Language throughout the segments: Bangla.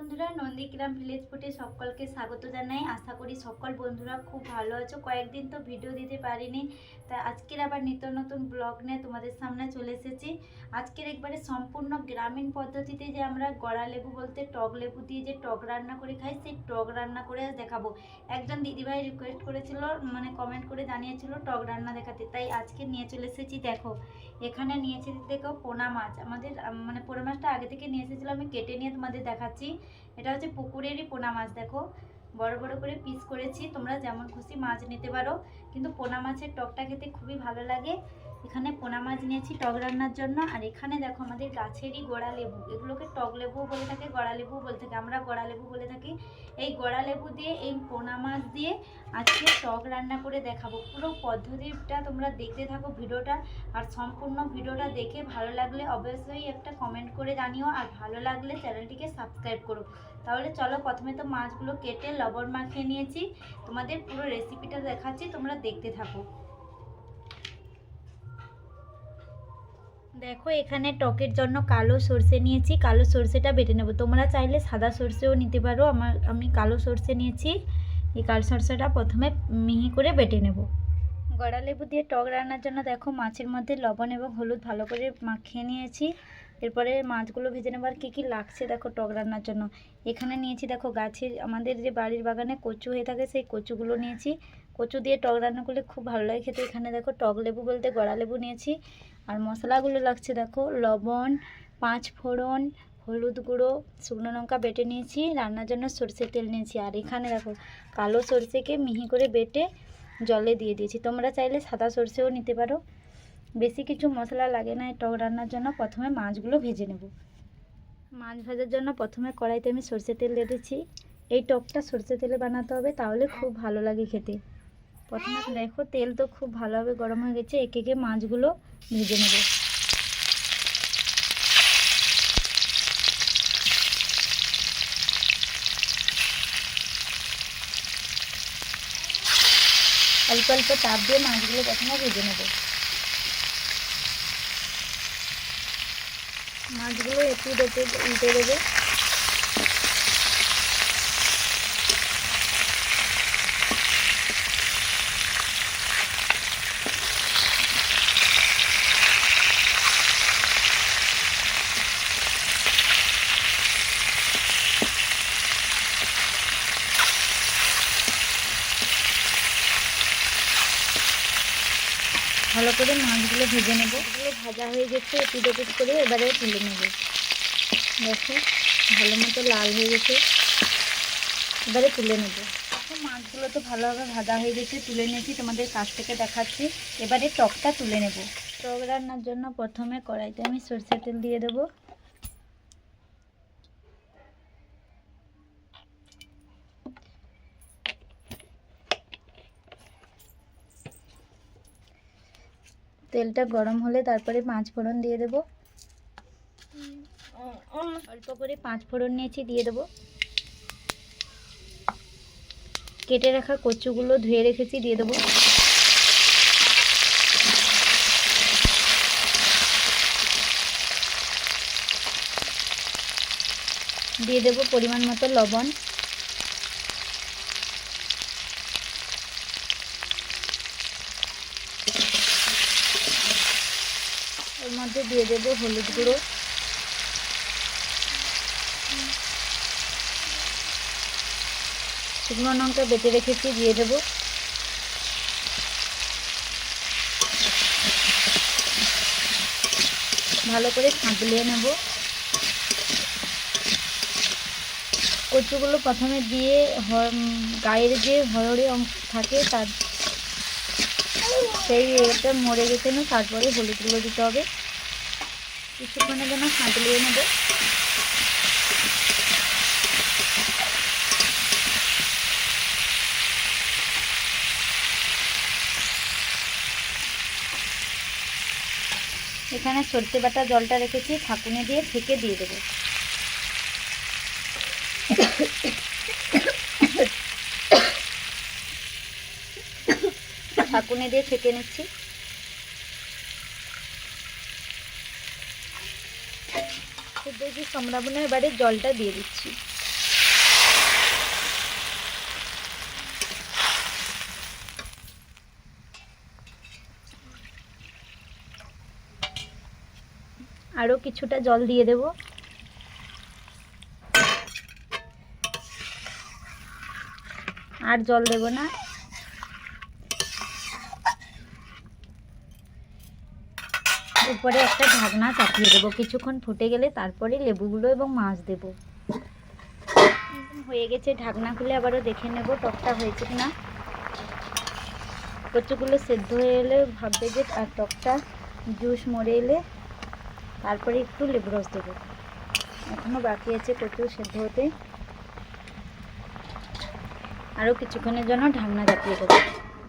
বন্ধুরা, নন্দীগ্রাম ভিলেজ ফুডে সকলকে স্বাগত জানাই। আশা করি সকল বন্ধুরা খুব ভালো আছো। কয়েকদিন তো ভিডিও দিতে পারিনি, তাই আজকের আবার নিত্য নতুন ব্লগ নিয়ে তোমাদের সামনে চলে এসেছি। আজকের একবারে সম্পূর্ণ গ্রামীণ পদ্ধতিতে যে আমরা গড়া লেবু বলতে টক লেবু দিয়ে যে টক রান্না করে খাই, সেই টক রান্না করে দেখাবো। একজন দিদিভাই রিকোয়েস্ট করেছিল, মানে কমেন্ট করে জানিয়েছিল টক রান্না দেখাতে, তাই আজকে নিয়ে চলে এসেছি। দেখো এখানে নিয়েছি, দেখো পোনা মাছ। আমাদের মানে পোনা মাছটা আগে থেকে নিয়ে এসেছিলো, আমি কেটে নিয়ে তোমাদের দেখাচ্ছি। এটা হচ্ছে পুকুরেরই পোনা মাছ। দেখো বড় বড় করে পিস করেছি, তোমরা যেমন খুশি মাছ নিতে পারো, কিন্তু পোনা মাছের টকটা খেতে খুবই ভালো লাগে। এখানে পোনা মাছ নিয়েছি টক রান্নার জন্য। আর এখানে দেখো আমাদের গাছেরই গোড়া লেবু, এগুলোকে টক লেবু বলে থাকে, গড়া লেবু বলে থাকে, আমরা গড়া লেবু বলে থাকি। এই গড়া লেবু দিয়ে এই পোনা মাছ দিয়ে আজকে টক রান্না করে দেখাবো। পুরো পদ্ধতিটা তোমরা দেখতে থাকো ভিডিওটা, আর সম্পূর্ণ ভিডিওটা দেখে ভালো লাগলে অবশ্যই একটা কমেন্ট করে জানিও, আর ভালো লাগলে চ্যানেলটিকে সাবস্ক্রাইব করো। তাহলে চলো, প্রথমে তো মাছগুলো কেটে লবণ মাখিয়ে নিয়েছি, তোমাদের পুরো রেসিপিটা দেখাচ্ছি, তোমরা দেখতে থাকো। দেখো এখানে টকের জন্য কালো সর্ষে নিয়েছি, কালো সর্ষেটা বেটে নেব। তোমরা চাইলে সাদা সর্ষেও নিতে পারো, আমি কালো সর্ষে নিয়েছি। এই কালো সর্ষেটা প্রথমে মিহি করে বেটে নেব। গড়া লেবু দিয়ে টক রান্নার জন্য দেখো মাছের মধ্যে লবণ এবং হলুদ ভালো করে মাখিয়ে নিয়েছি। এরপরে মাছগুলো ভেজে নেবার কী কী লাগছে দেখো টক রান্নার জন্য। এখানে নিয়েছি দেখো গাছের, আমাদের যে বাড়ির বাগানে কচু হয়ে থাকে, সেই কচুগুলো নিয়েছি। কচু দিয়ে টক রান্না করলে খুব ভালো লাগে খেতে। এখানে দেখো টক লেবু বলতে গড়া লেবু নিয়েছি। আর মশলাগুলো লাগছে দেখো লবণ, 5 ফোড়ন, হলুদ গুঁড়ো, শুকনো লঙ্কা বেটে নিয়েছি, রান্নার জন্য সরষের তেল নিয়েছি। আর এখানে দেখো কালো সরষেকে মিহি করে বেটে জলে দিয়ে দিয়েছি। তোমরা চাইলে সাদা সরষেও নিতে পারো। বেশি কিছু মশলা লাগে না এই টক রান্নার জন্য। প্রথমে মাছগুলো ভেজে নেব। মাছ ভাজার জন্য প্রথমে কড়াইতে আমি সরষের তেল দিয়ে দিচ্ছি। এই টকটা সরষের তেলে বানাতে হবে, তাহলে খুব ভালো লাগে খেতে। প্রথমে দেখো তেল তো খুব ভালোভাবে গরম হয়ে গেছে, একে একে মাছগুলো ভেজে নেব। অল্প অল্প তাপ দিয়ে মাছগুলো প্রথমে ভেজে নেব। মাছগুলো একটু উল্টে দেবে। ভালো করে মাছগুলো ভেজে নেব। এগুলো ভাজা হয়ে গেছে, এপিট ওপিট করে এবারে তুলে নেব। দেখো ভালো মতো লাল হয়ে গেছে, এবারে তুলে নেব। মাছগুলো তো ভালোভাবে ভাজা হয়ে গেছে, তুলে নিয়েছি, তোমাদের কাছ থেকে দেখাচ্ছি। এবারে টকটা তুলে নেব। টক রান্নার জন্য প্রথমে কড়াইতে আমি সরষের তেল দিয়ে দেবো। তেলটা গরম হলে তারপরে 5 ফোড়ন দিয়ে দেব। অল্প করে 5 ফোড়ন নিয়েছি, দিয়ে দেব। কেটে রাখা কচুগুলো ধুয়ে রেখেছি, দিয়ে দেব। দিয়ে দেব পরিমাণ মতো লবণ। এর মধ্যে দিয়ে দেব হলুদ গুঁড়ো, শুকনো লঙ্কা বেটে রেখেছি, দিয়ে দেব। ভালো করে সাঁতলিয়ে নেব। কচুগুলো প্রথমে দিয়ে গায়ের যে হরড়ে অংশ থাকে তার সেই এটা মরে গেছে না, তারপরে হলুদগুলো দিতে হবে। কিছুক্ষণের জন্য সাঁতলিয়ে নেব। এখানে সরষে বাটা জলটা রেখেছি, ছাঁকুনি দিয়ে ছেঁকে দিয়ে দেবো। ছাঁকুনি দিয়ে ছেঁকে নিচ্ছি। খুব বেশি সম্রাবনা, এবারে জলটা দিয়ে দিচ্ছি। আরও কিছুটা জল দিয়ে দেব। আর জল দেব না। উপরে একটা ঢাকনা চাপিয়ে দেবো। কিছুক্ষণ ফুটে গেলে তারপরে লেবুগুলো এবং মাছ দেব। হয়ে গেছে, ঢাকনা খুলে আবারও দেখে নেব টকটা হয়েছে কিনা। কচুগুলো সেদ্ধ হয়ে এলে ভাববে যে আর টকটা জুস মরে এলে তারপরে একটু লেবু রস দেবো। এখনও বাকি আছে কচু সেদ্ধ হতে। আরও কিছুক্ষণের জন্য ঢাকনা চাপিয়ে দেবো।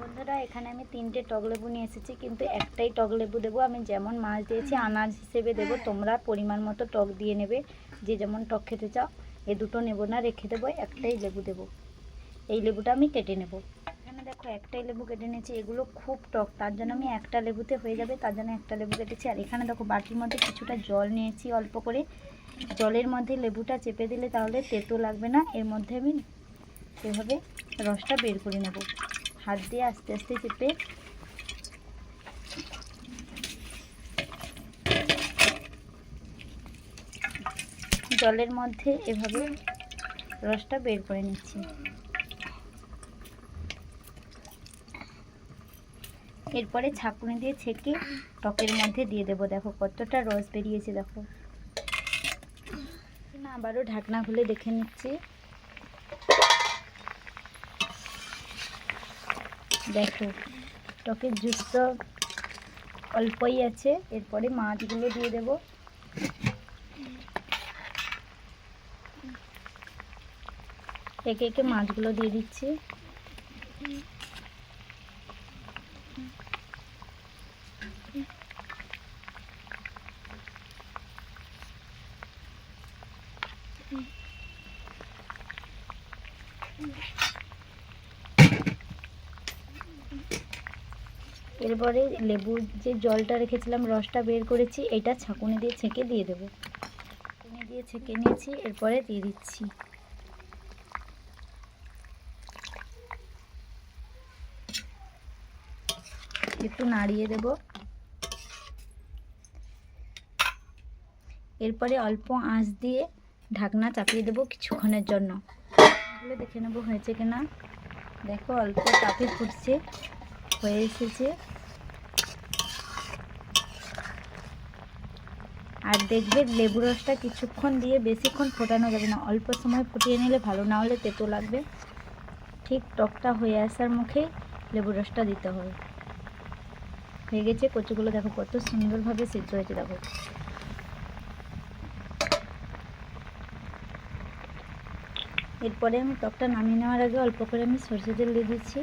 বন্ধুরা, এখানে আমি 3টে টক লেবু নিয়ে এসেছি, কিন্তু একটাই টক লেবু দেবো। আমি যেমন মাছ দিয়েছি আনাজ হিসেবে দেবো, তোমরা পরিমাণ মতো টক দিয়ে নেবে, যে যেমন টক খেতে চাও। এই দুটো নেব না, রেখে দেবো, একটাই লেবু দেবো। এই লেবুটা আমি কেটে নেব। এখানে দেখো একটাই লেবু কেটে নিয়েছি। এগুলো খুব টক, তার জন্য আমি একটা লেবুতে হয়ে যাবে, তার জন্য একটা লেবু কেটেছি। আর এখানে দেখো বাটির মধ্যে কিছুটা জল নিয়েছি অল্প করে। জলের মধ্যে লেবুটা চেপে দিলে তাহলে তেতো লাগবে না। এর মধ্যে আমি এভাবে রসটা বের করে নেব, হাত দিয়ে আস্তে আস্তে চেপে। জলের মধ্যে এভাবে রসটা বের করে নিচ্ছি। এরপরে ছাঁকুনি দিয়ে ছেঁকে টকের মধ্যে দিয়ে দেবো। দেখো কতটা রস বেরিয়েছে, দেখো না। আবারও ঢাকনা খুলে দেখে নিচ্ছি। দেখো টকের জুস তো অল্পই আছে। এরপরে মাছগুলো দিয়ে দেব। একে একে মাছগুলো দিয়ে দিচ্ছি। এরপরে লেবুর যে জলটা রেখেছিলাম, রসটা বের করেছি, এটা ছাঁকুনি দিয়ে ছেঁকে দিয়ে দেবো। ছাঁকুনি দিয়ে ছেঁকে নিয়েছি, এরপরে দিয়ে দিচ্ছি। একটু নাড়িয়ে দেব। এরপরে অল্প আঁচ দিয়ে ঢাকনা চাপিয়ে দেবো কিছুক্ষণের জন্য। এগুলো দেখে নেব হয়েছে কিনা। দেখো অল্প তাপে ফুটছে, হয়ে এসেছে। আর দেখবে লেবু রসটা কিছুক্ষণ দিয়ে বেশিক্ষণ ফোটানো যাবে না, অল্প সময় ফুটিয়ে নিলে ভালো, না হলে তেতো লাগবে। ঠিক টকটা হয়ে আসার মুখেই লেবু রসটা দিতে হবে। হয়ে গেছে। কচুগুলো দেখো কত সুন্দরভাবে সিদ্ধ হয়েছে, দেখো। এরপরে আমি টকটা নামিয়ে নেওয়ার আগে অল্প করে আমি সরষে তেল দিয়ে দিচ্ছি।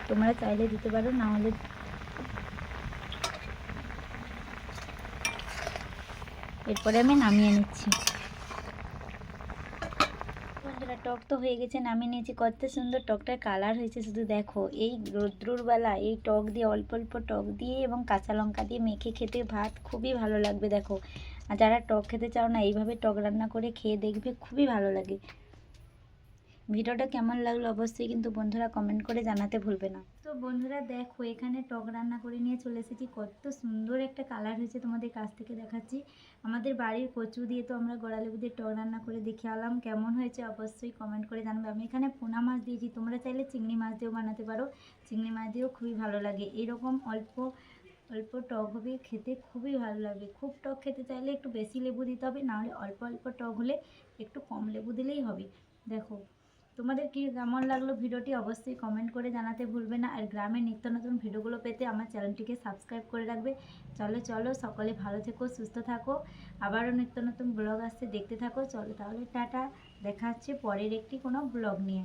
তোমরা চাইলে দিতে পারো, না হলে। এরপরে আমি নামিয়ে নিচ্ছি। বন্ধুরা, টক তো হয়ে গেছে, নামিয়ে নিয়েছি। কত সুন্দর টকটার কালার হয়েছে শুধু দেখো। এই রৌদ্রুর বেলা এই টক দিয়ে, অল্প অল্প টক দিয়ে এবং কাঁচা লঙ্কা দিয়ে মেখে খেতে ভাত খুবই ভালো লাগবে, দেখো। আর যারা টক খেতে চাও না, এইভাবে টক রান্না করে খেয়ে দেখবে, খুবই ভালো লাগে। ভিডিওটা কেমন লাগলো অবশ্যই কিন্তু বন্ধুরা কমেন্ট করে জানাতে ভুলবে না। তো বন্ধুরা দেখো, এখানে টক রান্না করে নিয়ে চলে এসেছি। কত সুন্দর একটা কালার হয়েছে, তোমাদের কাছ থেকে দেখাচ্ছি। আমাদের বাড়ির কচু দিয়ে তো আমরা গড়া লেবু দিয়ে টক রান্না করে দেখে আলাম, কেমন হয়েছে অবশ্যই কমেন্ট করে জানাবে। আমি এখানে পোনা মাছ দিয়েছি, তোমরা চাইলে চিংড়ি মাছ দিয়েও বানাতে পারো। চিংড়ি মাছ দিয়েও খুবই ভালো লাগে। এরকম অল্প অল্প টক হবে, খেতে খুবই ভালো লাগবে। খুব টক খেতে চাইলে একটু বেশি লেবু দিতে হবে, নাহলে অল্প অল্প টক হলে একটু কম লেবু দিলেই হবে। দেখো তোমাদের কি কেমন লাগলো ভিডিওটি অবশ্যই কমেন্ট করে জানাতে ভুলবে না। আর গ্রামের নিত্য নতুন ভিডিওগুলো পেতে আমার চ্যানেলটিকে সাবস্ক্রাইব করে রাখবে। চলো সকলে ভালো থেকো, সুস্থ থাকো। আবারও নিত্য নতুন ব্লগ আসছে, দেখতে থাকো। চলো তাহলে টাটা, দেখা হচ্ছে পরের একটি কোনো ব্লগ নিয়ে।